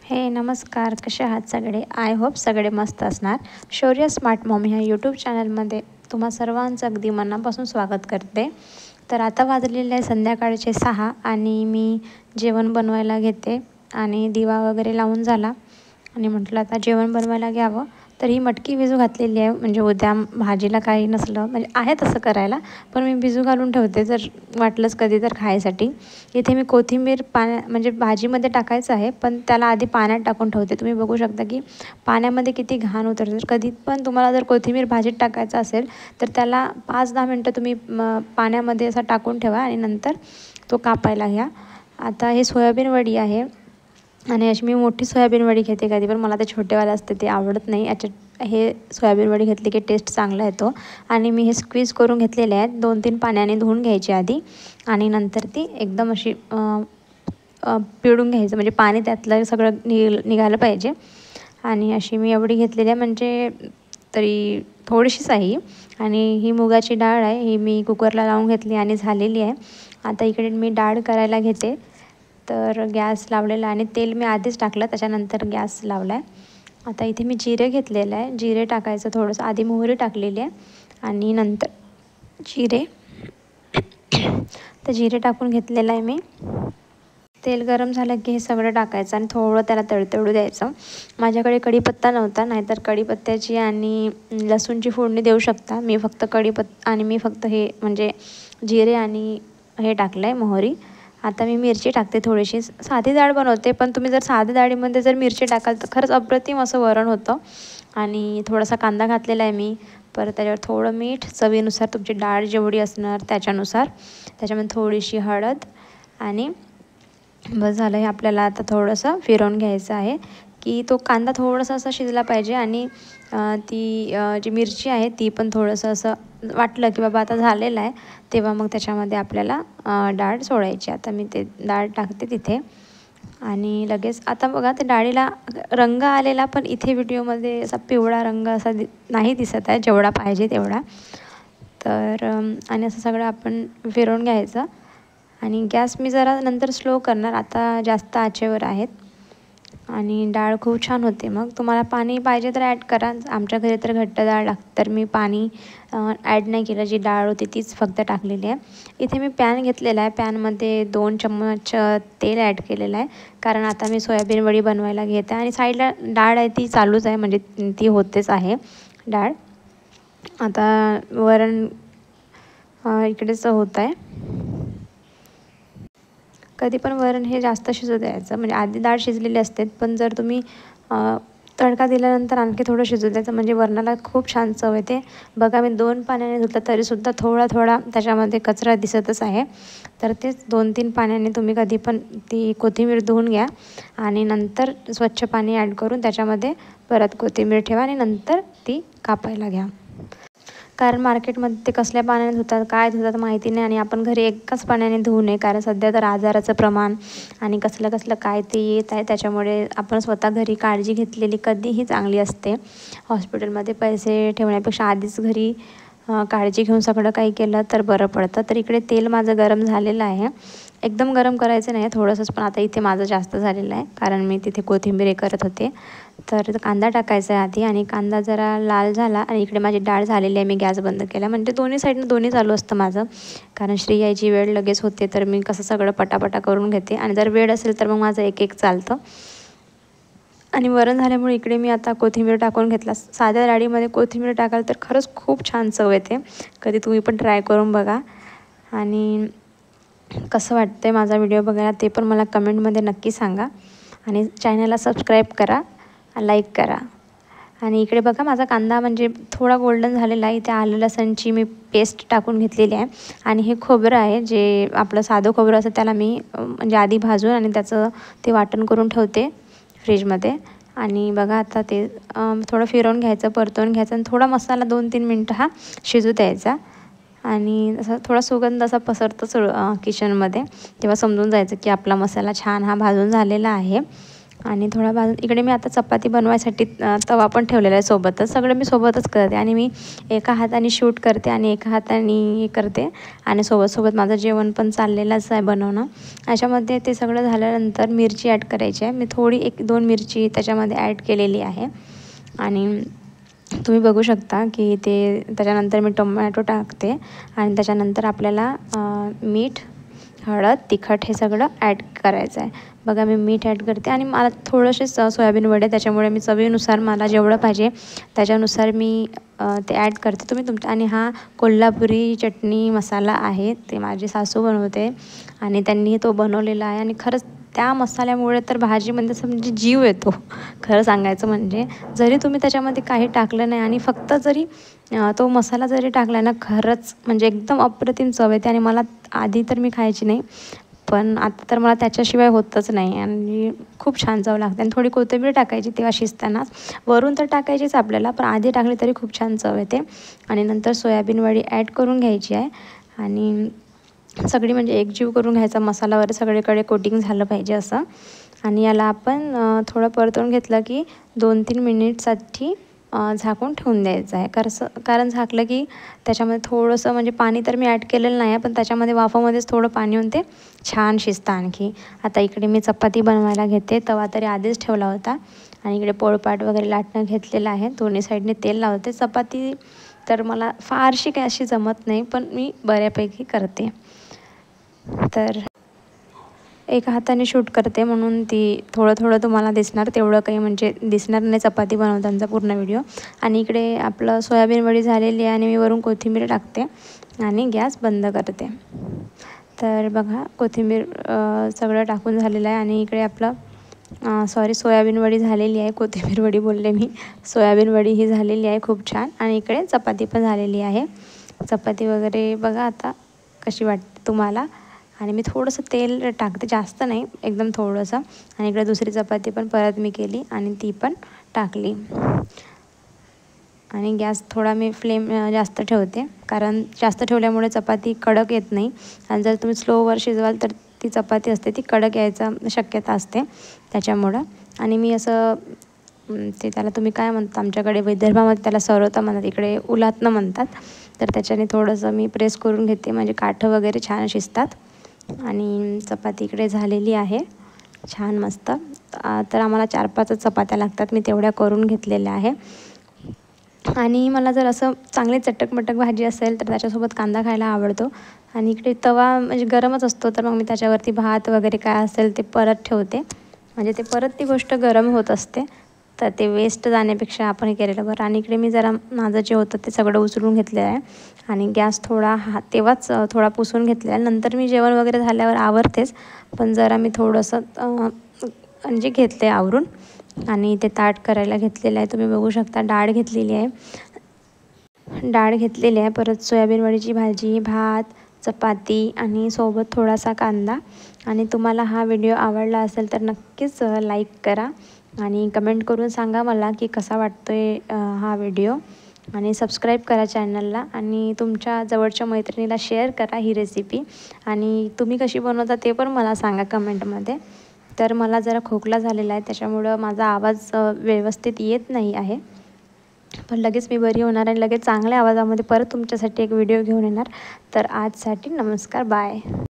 हे नमस्कार, कसे आहात सगळे? आय होप सगळे मस्त असणार. शौर्य स्मार्ट मॉम ह्या यूट्यूब चॅनलमध्ये तुम्हा सर्वांचं अगदी मनापासून स्वागत करते. तर आता वाजलेले आहे संध्याकाळचे 6 आणि मी जेवण बनवायला घेते आणि दिवा वगैरे लावून झाला आणि म्हटलं आता जेवण बनवायला घ्यावं. तर ही मटकी भिजू घातलेली आहे, म्हणजे उद्या भाजीला काही नसलं म्हणजे आहे तसं करायला, पण मी भिजू घालून ठेवते जर वाटलंच कधी तर खायसाठी. इथे मी कोथिंबीर म्हणजे भाजीमध्ये टाकायचं आहे, पण त्याला आधी पाण्यात टाकून ठेवते. तुम्ही बघू शकता की पाण्यामध्ये किती घाण उतरते. तर कधी पण तुम्हाला जर कोथिंबीर भाजीत टाकायचं असेल तर त्याला 5-10 मिनटं तुम्ही पाण्यामध्ये असा टाकून ठेवा आणि नंतर तो कापायला घ्या. आता हे सोयाबीन वडी आहे आणि अशी मी मोठी सोयाबीन वडी घेते कधी, पण मला ते छोटेवाले असते ते आवडत नाही. हे सोयाबीन वडी घेतली की टेस्ट चांगला येतो. आणि मी हे स्क्वीज करून घेतलेले आहेत. 2-3 पाण्याने धुवून घ्यायची आधी आणि नंतर ती एकदम अशी पिळून घ्यायचं, म्हणजे पाणी त्यातलं सगळं निघालं पाहिजे. आणि अशी मी एवढी घेतलेली आहे, म्हणजे तरी थोडीशीच आहे. आणि ही मुगाची डाळ आहे, ही मी कुकरला लावून घेतली आणि झालेली आहे. आता इकडे मी डाळ करायला घेते. तर गॅस लावलेला आणि तेल मी आधीच टाकलं, त्याच्यानंतर गॅस लावला आहे. आता इथे मी जिरे घेतलेलं आहे, जिरे टाकायचं थोडंसं. आधी मोहरी टाकलेली आहे आणि नंतर जिरे. तर जिरे टाकून घेतलेलं आहे मी. तेल गरम झालं की हे सगळं टाकायचं आणि थोडं त्याला तडतडू द्यायचं. माझ्याकडे कढीपत्ता नव्हता, नाहीतर कढीपत्त्याची आणि लसूणची फोडणी देऊ शकता. मी फक्त आणि मी फक्त हे म्हणजे जिरे आणि हे टाकलं आहे मोहरी. आता मी मिरची टाकते थोडीशी. साधी डाळ बनवते, पण तुम्ही जर साध्या डाळीमध्ये जर मिरची टाकाल तर खरंच अप्रतिम असं वरण होतं. आणि थोडासा कांदा घातलेला आहे मी. परत त्याच्यावर थोडं मीठ, चवीनुसार तुमची डाळ जेवढी असणार त्याच्यानुसार. त्याच्यामध्ये थोडीशी हळद आणि बस झालं. हे आपल्याला आता थोडंसं फिरवून घ्यायचं आहे की तो कांदा थोडासा असा शिजला पाहिजे आणि ती जी मिरची आहे ती पण थोडंसं असं वाटलं की बाबा आता झालेलं आहे, तेव्हा मग त्याच्यामध्ये आपल्याला डाळ सोडायची. आता मी ते डाळ टाकते तिथे आणि लगेच आता बघा ते डाळीला रंग आलेला, पण इथे व्हिडिओमध्ये असा पिवळा रंग असा नाही दिसत आहे जेवढा पाहिजे तेवढा. तर आणि असं सगळं आपण फिरवून घ्यायचं आणि गॅस मी जरा नंतर स्लो करणार, आता जास्त आचेवर आहेत. आणि डाळ खूप छान होते. मग तुम्हाला पाणी पाहिजे तर ॲड करा. आमच्या घरी तर घट्ट डाळ लागते, तर मी पाणी ॲड नाही केलं. जी डाळ होती तीच फक्त टाकलेली आहे. इथे मी पॅन घेतलेला आहे, पॅनमध्ये 2 चम्मच तेल ॲड केलेलं आहे, कारण आता मी सोयाबीन वडी बनवायला घेते. आणि साईडला डाळ आहे ती चालूच आहे, म्हणजे ती होतेच आहे डाळ. आता वरण इकडेच होत आहे. कधी पण वरण हे जास्त शिजू द्यायचं, म्हणजे आधी डाळ शिजलेली असते, पण जर तुम्ही तडका दिल्यानंतर आणखी थोडं शिजू द्यायचं, म्हणजे वरणाला खूप छान चव येते. बघा मी 2 पाण्याने धुतलं तरीसुद्धा थोडा थोडा त्याच्यामध्ये कचरा दिसतच आहे. तर तेच 2-3 पाण्याने तुम्ही कधी पण ती कोथिंबीर धुवून घ्या आणि नंतर स्वच्छ पाणी ॲड करून त्याच्यामध्ये परत कोथिंबीर ठेवा आणि नंतर ती कापायला घ्या. कारण मार्केटमध्ये ते कसल्या पाण्याने धुतात, काय धुतात माहिती नाही, आणि आपण घरी एकाच पाण्याने धुवू नये. कारण सध्या तर आजाराचं प्रमाण आणि कसलं कसलं काय ते येत आहे, त्याच्यामुळे आपण स्वतः घरी काळजी घेतलेली कधीही चांगली असते. हॉस्पिटलमध्ये पैसे ठेवण्यापेक्षा आधीच घरी काळजी घेऊन सगळं काही केलं तर बरं पडतं. तर इकडे तेल माझं गरम झालेलं आहे. एकदम गरम करायचं नाही, थोडंसंच, पण आता इथे माझं जास्त झालेलं आहे कारण मी तिथे कोथिंबीर करत होते. तर कांदा टाकायचा आहे आधी आणि कांदा जरा लाल झाला आणि इकडे माझी डाळ झालेली आहे. मी गॅस बंद केला, म्हणजे दोन्ही साईडनं दोन्ही चालू असतं माझं, कारण श्री यायची वेळ लगेच होते, तर मी कसं सगळं पटापटा करून घेते. आणि जर वेळ असेल तर मग माझं एक चालतं. आणि वरण झाल्यामुळे इकडे मी आता कोथिंबीर टाकून घेतला. साध्या डाळीमध्ये कोथिंबीर टाकाल तर खरंच खूप छान चव येते. कधी तुम्ही पण ट्राय करून बघा. आणि कसं वाटतं आहे माझा व्हिडिओ बघायला ते पण मला कमेंटमध्ये नक्की सांगा. आणि चॅनलला सबस्क्राईब करा, लाईक करा. आणि इकडे बघा माझा कांदा म्हणजे थोडा गोल्डन झालेला आहे. इथे आलं लसणची मी पेस्ट टाकून घेतलेली आहे. आणि हे खोबरं आहे, जे आपलं साधं खोबरं असतं त्याला मी म्हणजे आधी भाजून आणि त्याचं ते वाटण करून ठेवते फ्रीजमध्ये. आणि बघा आता ते थोडं फिरवून घ्यायचं, परतवून घ्यायचं आणि थोडा मसाला 2-3 मिनटं हा शिजू द्यायचा. आणि असा थोडा सुगंध असा पसरतोच किचनमध्ये, तेव्हा समजून जायचं की आपला मसाला छान हा भाजून झालेला आहे. आणि थोडा भाजून इकडे मी आता चपाती बनवायसाठी तवा पण ठेवलेला आहे सोबतच. सगळं मी सोबतच करते आणि मी एका हाताने शूट करते आणि एका हाताने हे करते आणि सोबत माझं जेवण पण चाललेलंच आहे बनवणं. अशामध्ये ते सगळं झाल्यानंतर मिरची ॲड करायची आहे. मी थोडी 1-2 मिरची त्याच्यामध्ये ॲड केलेली आहे आणि तुम्ही बघू शकता की ते त्याच्यानंतर मी टोमॅटो टाकते आणि त्याच्यानंतर आपल्याला मीठ, हळद, तिखट हे सगळं ॲड करायचं आहे. बघा मी मीठ ॲड करते आणि मला थोडेसे सोयाबीन वडे त्याच्यामुळे मी चवीनुसार मला जेवढं पाहिजे त्याच्यानुसार मी ते ॲड करते. तुम्ही तुमच्या आणि हा कोल्हापुरी चटणी मसाला आहे, ते माझी सासू बनवते आणि त्यांनी तो बनवलेला आहे आणि खरंच त्या मसाल्यामुळे तर भाजीमध्ये असं म्हणजे जीव येतो. खरं सांगायचं म्हणजे जरी तुम्ही त्याच्यामध्ये काही टाकलं नाही आणि फक्त जरी तो मसाला जरी टाकला ना, खरंच म्हणजे एकदम अप्रतिम चव येते. आणि मला आधी तर मी खायची नाही, पण आता तर मला त्याच्याशिवाय होतच नाही आणि खूप छान चव लागते. आणि थोडी कोथिंबीर टाकायची तेव्हा शिजतानाच, वरून तर टाकायचीच आपल्याला, पण आधी टाकली तरी खूप छान चव येते. आणि नंतर सोयाबीन वडी ॲड करून घ्यायची आहे आणि सगळी म्हणजे एकजीव करून घ्यायचा, मसाला वगैरे सगळीकडे कोटिंग झालं पाहिजे असं. आणि याला आपण थोडं परतवून घेतलं की 2-3 मिनिटसाठी झाकून ठेवून द्यायचं आहे. कारण झाकलं की त्याच्यामध्ये थोडंसं म्हणजे पाणी तर मी ॲड केलेलं नाही आहे, पण त्याच्यामध्ये वाफामध्येच थोडं पाणी होऊन ते छान शिजतं आणखी. आता इकडे मी चपाती बनवायला घेते. तवा तरी आधीच ठेवला होता आणि इकडे पोळपाट वगैरे लाटणं घेतलेलं आहे. दोन्ही साईडने तेल लावते. चपाती तर मला फारशी काही अशी जमत नाही, पण मी बऱ्यापैकी करते. तर एका हाताने शूट करते म्हणून ती थोडं तुम्हाला दिसणार, तेवढं काही म्हणजे दिसणार नाही चपाती बनवतानाचा पूर्ण व्हिडिओ. आणि इकडे आपलं सोयाबीन वडी झालेली आहे आणि मी वरून कोथिंबीर टाकते आणि गॅस बंद करते. तर बघा कोथिंबीर सगळं टाकून झालेलं आहे आणि इकडे आपलं सोयाबीन वडी झालेली आहे. कोथिंबीर वडी बोलले मी, सोयाबीन वडी ही झालेली आहे खूप छान. आणि इकडे चपाती पण झालेली आहे. चपाती वगैरे बघा आता कशी वाटते तुम्हाला. आणि मी थोडंसं तेल टाकते, जास्त नाही, एकदम थोडंसं. आणि इकडे दुसरी चपाती पण परत मी केली आणि ती पण टाकली. आणि गॅस थोडा मी फ्लेम जास्त ठेवते, कारण जास्त ठेवल्यामुळे चपाती कडक येत नाही. आणि जर तुम्ही स्लोवर शिजवाल तर ती चपाती असते ती कडक यायचा शक्यता असते त्याच्यामुळं. आणि मी असं ते त्याला तुम्ही काय म्हणता, आमच्याकडे विदर्भामध्ये त्याला सरवता म्हणतात, इकडे उलातनं म्हणतात. तर त्याच्याने थोडंसं मी प्रेस करून घेते म्हणजे काठं वगैरे छान शिजतात. आणि चपाती इकडे झालेली आहे छान मस्त. तर आम्हाला 4-5 चपात्या लागतात, मी तेवढ्या करून घेतलेल्या आहे. आणि मला जर असं चांगली चटक-मटक भाजी असेल तर त्याच्यासोबत कांदा खायला आवडतो. आणि इकडे तवा म्हणजे गरमच असतो, तर मग मी त्याच्यावरती भात वगैरे काय असेल ते परत ठेवते, म्हणजे ते परत ती गोष्ट गरम होत असते. तर ते वेस्ट जाण्यापेक्षा आपण हे केलेलं बरं. आणि इकडे मी जरा माझं जे होतं ते सगळं उचलून घेतलेलं आहे आणि गॅस थोडा तेव्हाच थोडा पुसून घेतलेला आहे. नंतर मी जेवण वगैरे झाल्यावर आवरतेच, पण जरा मी थोडंसं म्हणजे घेतलं आहे आवरून. आणि ते ताट करायला घेतलेलं आहे. तुम्ही बघू शकता डाळ घेतलेली आहे, परत सोयाबीन वडीची भाजी, भात, चपाती आणि सोबत थोडासा कांदा. आणि तुम्हाला हा व्हिडिओ आवडला असेल तर नक्कीच लाईक करा आणि कमेंट करून सांगा मला की कसा वाटतो आहे हा व्हिडिओ. आणि सबस्क्राईब करा चॅनलला आणि तुमच्या जवळच्या मैत्रिणीला शेअर करा ही रेसिपी. आणि तुम्ही कशी बनवता ते पण मला सांगा कमेंटमध्ये. तर मला जरा खोकला झालेला आहे त्याच्यामुळं माझा आवाज व्यवस्थित येत नाही आहे, पण लगेच मी बरी होणार आणि लगेच चांगल्या आवाजामध्ये परत तुमच्यासाठी एक व्हिडिओ घेऊन येणार. तर आजसाठी नमस्कार, बाय.